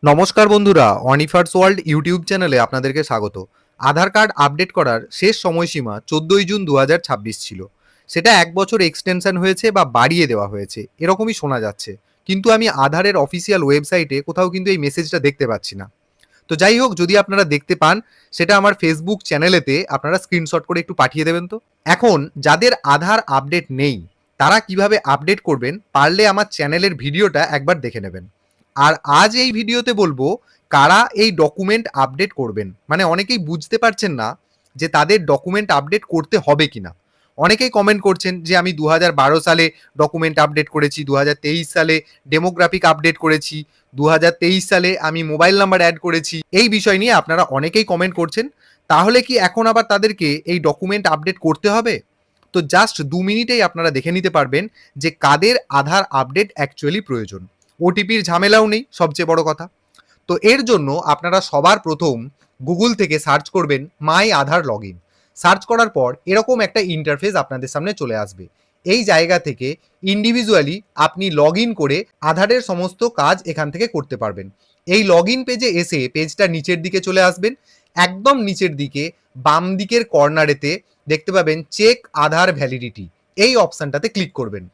নমস্কার বন্ধুরা, অনিফার্স world YouTube চ্যানেলে আপনাদেরকে স্বাগত। আধার কার্ড আপডেট করার শেষ সময়সীমা 14ই জুন 2026 ছিল। সেটা 1 বছর এক্সটেনশন হয়েছে বা বাড়িয়ে দেওয়া হয়েছে, এরকমই শোনা যাচ্ছে। কিন্তু আমি আধারের অফিসিয়াল ওয়েবসাইটে কোথাও কিন্তু এই মেসেজটা দেখতে পাচ্ছি না। তো যাই হোক, যদি আপনারা দেখতে পান সেটা আমার ফেসবুক চ্যানেলেতে আপনারা স্ক্রিনশট করে একটু পাঠিয়ে দেবেন তো। এখন যাদের আধার আপডেট নেই তারা কিভাবে আপডেট করবেন, পারলে আমার চ্যানেলের ভিডিওটা একবার দেখে নেবেন। আর আজ এই ভিডিওতে বলবো কারা এই ডকুমেন্ট আপডেট করবেন। মানে অনেকেই বুঝতে পারছেন না যে তাদের ডকুমেন্ট আপডেট করতে হবে কিনা। অনেকেই কমেন্ট করছেন যে আমি 2012 সালে ডকুমেন্ট আপডেট করেছি, 2023 সালে ডেমোগ্রাফিক আপডেট করেছি, 2023 সালে আমি মোবাইল নাম্বার অ্যাড করেছি। এই বিষয় নিয়ে আপনারা অনেকেই কমেন্ট করছেন। তাহলে কি এখন আবার তাদেরকে এই ডকুমেন্ট আপডেট করতে হবে? তো জাস্ট 2 মিনিটেই আপনারা দেখে নিতে পারবেন যে কাদের আধার আপডেট অ্যাকচুয়ালি প্রয়োজন। ওটিপির ঝামেলাও নেই, সবচেয়ে বড় কথা। তো এর জন্য আপনারা সবার প্রথম গুগল থেকে সার্চ করবেন মাই আধার লগ ইন। সার্চ করার পর এরকম একটা ইন্টারফেস আপনাদের সামনে চলে আসবে। এই জায়গা থেকে ইন্ডিভিজুয়ালি আপনি লগ ইন করে আধারের সমস্ত কাজ এখান থেকে করতে পারবেন। এই লগ ইন পেজে এসে পেজটা নিচের দিকে চলে আসবেন। একদম নিচের দিকে বাম দিকের কর্নারেতে দেখতে পাবেন চেক আধার ভ্যালিডিটি, এই অপশানটাতে ক্লিক করবেন।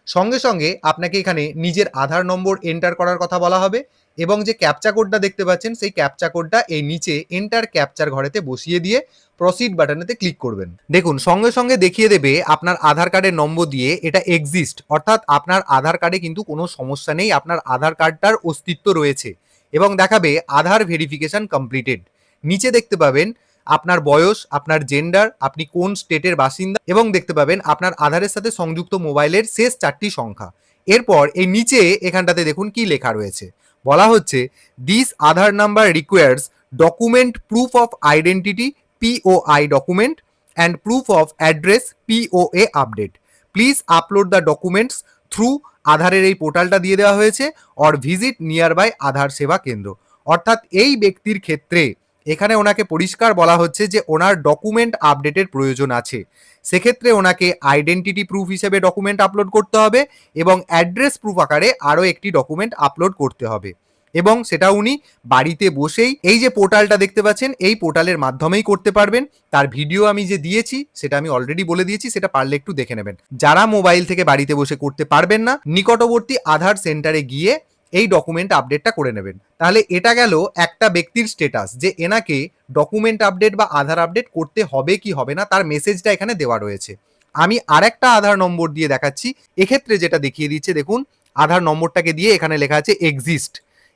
সঙ্গে সঙ্গে আপনাকে এখানে নিজের আধার নম্বর এন্টার করার কথা বলা হবে এবং যে ক্যাপচা কোডটা দেখতে পাচ্ছেন সেই ক্যাপচা কোডটা এই নিচে এন্টার ক্যাপচার ঘরেতে বসিয়ে দিয়ে প্রসিড বাটনেতে ক্লিক করবেন। দেখুন সঙ্গে সঙ্গে দেখিয়ে দেবে আপনার আধার কার্ডের নম্বর দিয়ে এটা এক্সিস্ট, অর্থাৎ আপনার আধার কার্ডে কিন্তু কোনো সমস্যা নেই, আপনার আধার কার্ডটার অস্তিত্ব রয়েছে এবং দেখাবে আধার ভেরিফিকেশন কমপ্লিটেড। নিচে দেখতে পাবেন আপনার বয়স, আপনার জেন্ডার, আপনি কোন স্টেটের বাসিন্দা এবং দেখতে পাবেন আপনার আধারের সাথে সংযুক্ত মোবাইলের শেষ 4টি সংখ্যা। এরপর এই নিচে এখানটাতে দেখুন কি লেখা রয়েছে। বলা হচ্ছে this Aadhaar number requires document proof of identity POI document and proof of address POA update. Please upload the documents through আধারের এই পোর্টালটা দিয়ে দেওয়া হয়েছে অর ভিজিট নিয়ার বাই আধার সেবা কেন্দ্র। অর্থাৎ এই ব্যক্তির ক্ষেত্রে এখানে ওনাকে পরিষ্কার বলা হচ্ছে যে ওনার ডকুমেন্ট আপডেটের প্রয়োজন আছে। সেক্ষেত্রে ওনাকে আইডেন্টিটি প্রুফ হিসেবে ডকুমেন্ট আপলোড করতে হবে এবং অ্যাড্রেস প্রুফ আকারে আরও একটি ডকুমেন্ট আপলোড করতে হবে এবং সেটা উনি বাড়িতে বসেই এই যে পোর্টালটা দেখতে পাচ্ছেন এই পোর্টালের মাধ্যমেই করতে পারবেন। তার ভিডিও আমি যে দিয়েছি সেটা আমি অলরেডি বলে দিয়েছি, সেটা পারলে একটু দেখে নেবেন। যারা মোবাইল থেকে বাড়িতে বসে করতে পারবেন না, নিকটবর্তী আধার সেন্টারে গিয়ে এই ডকুমেন্ট আপডেটটা করে নেবেন। তাহলে এটা গেল একটা ব্যক্তির স্টেটাস যে এনাকে ডকুমেন্ট আপডেট বা আধার আপডেট করতে হবে কি হবে না তার মেসেজটা এখানে দেওয়া রয়েছে। আমি আরেকটা আধার নম্বর দিয়ে দেখাচ্ছি। এক্ষেত্রে যেটা দেখিয়ে দিচ্ছে দেখুন, আধার নম্বরটাকে দিয়ে এখানে লেখা আছে এক্সিস্ট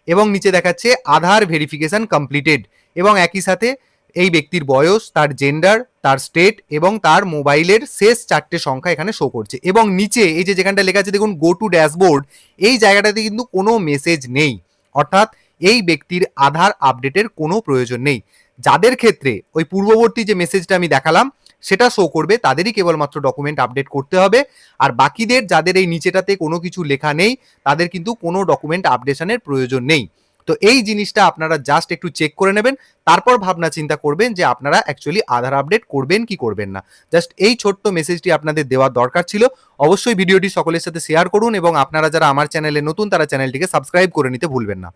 এবং নিচে দেখাচ্ছে আধার ভেরিফিকেশন কমপ্লিটেড এবং একই সাথে এই ব্যক্তির বয়স, তার জেন্ডার, তার স্টেট এবং তার মোবাইলের শেষ 4টে সংখ্যা এখানে শো করছে এবং নিচে এই যে যেখানটা লেখা আছে দেখুন গো টু ড্যাশবোর্ড, এই জায়গাটাতে কিন্তু কোনো মেসেজ নেই, অর্থাৎ এই ব্যক্তির আধার আপডেটের কোনো প্রয়োজন নেই। যাদের ক্ষেত্রে ওই পূর্ববর্তী যে মেসেজটা আমি দেখালাম সেটা শো করবে তাদেরই কেবলমাত্র ডকুমেন্ট আপডেট করতে হবে। আর বাকিদের যাদের এই নিচেটাতে কোনো কিছু লেখা নেই তাদের কিন্তু কোনো ডকুমেন্ট আপডেশনের প্রয়োজন নেই। তো এই জিনিসটা আপনারা জাস্ট একটু চেক করে নেবেন, তারপর ভাবনা চিন্তা করবেন যে আপনারা অ্যাকচুয়ালি আধার আপডেট করবেন কি করবেন না। জাস্ট এই ছোট্ট মেসেজটি আপনাদের দেওয়ার দরকার ছিল। অবশ্যই ভিডিওটি সকলের সাথে শেয়ার করুন এবং আপনারা যারা আমার চ্যানেলে নতুন তারা চ্যানেলটিকে সাবস্ক্রাইব করে নিতে ভুলবেন না।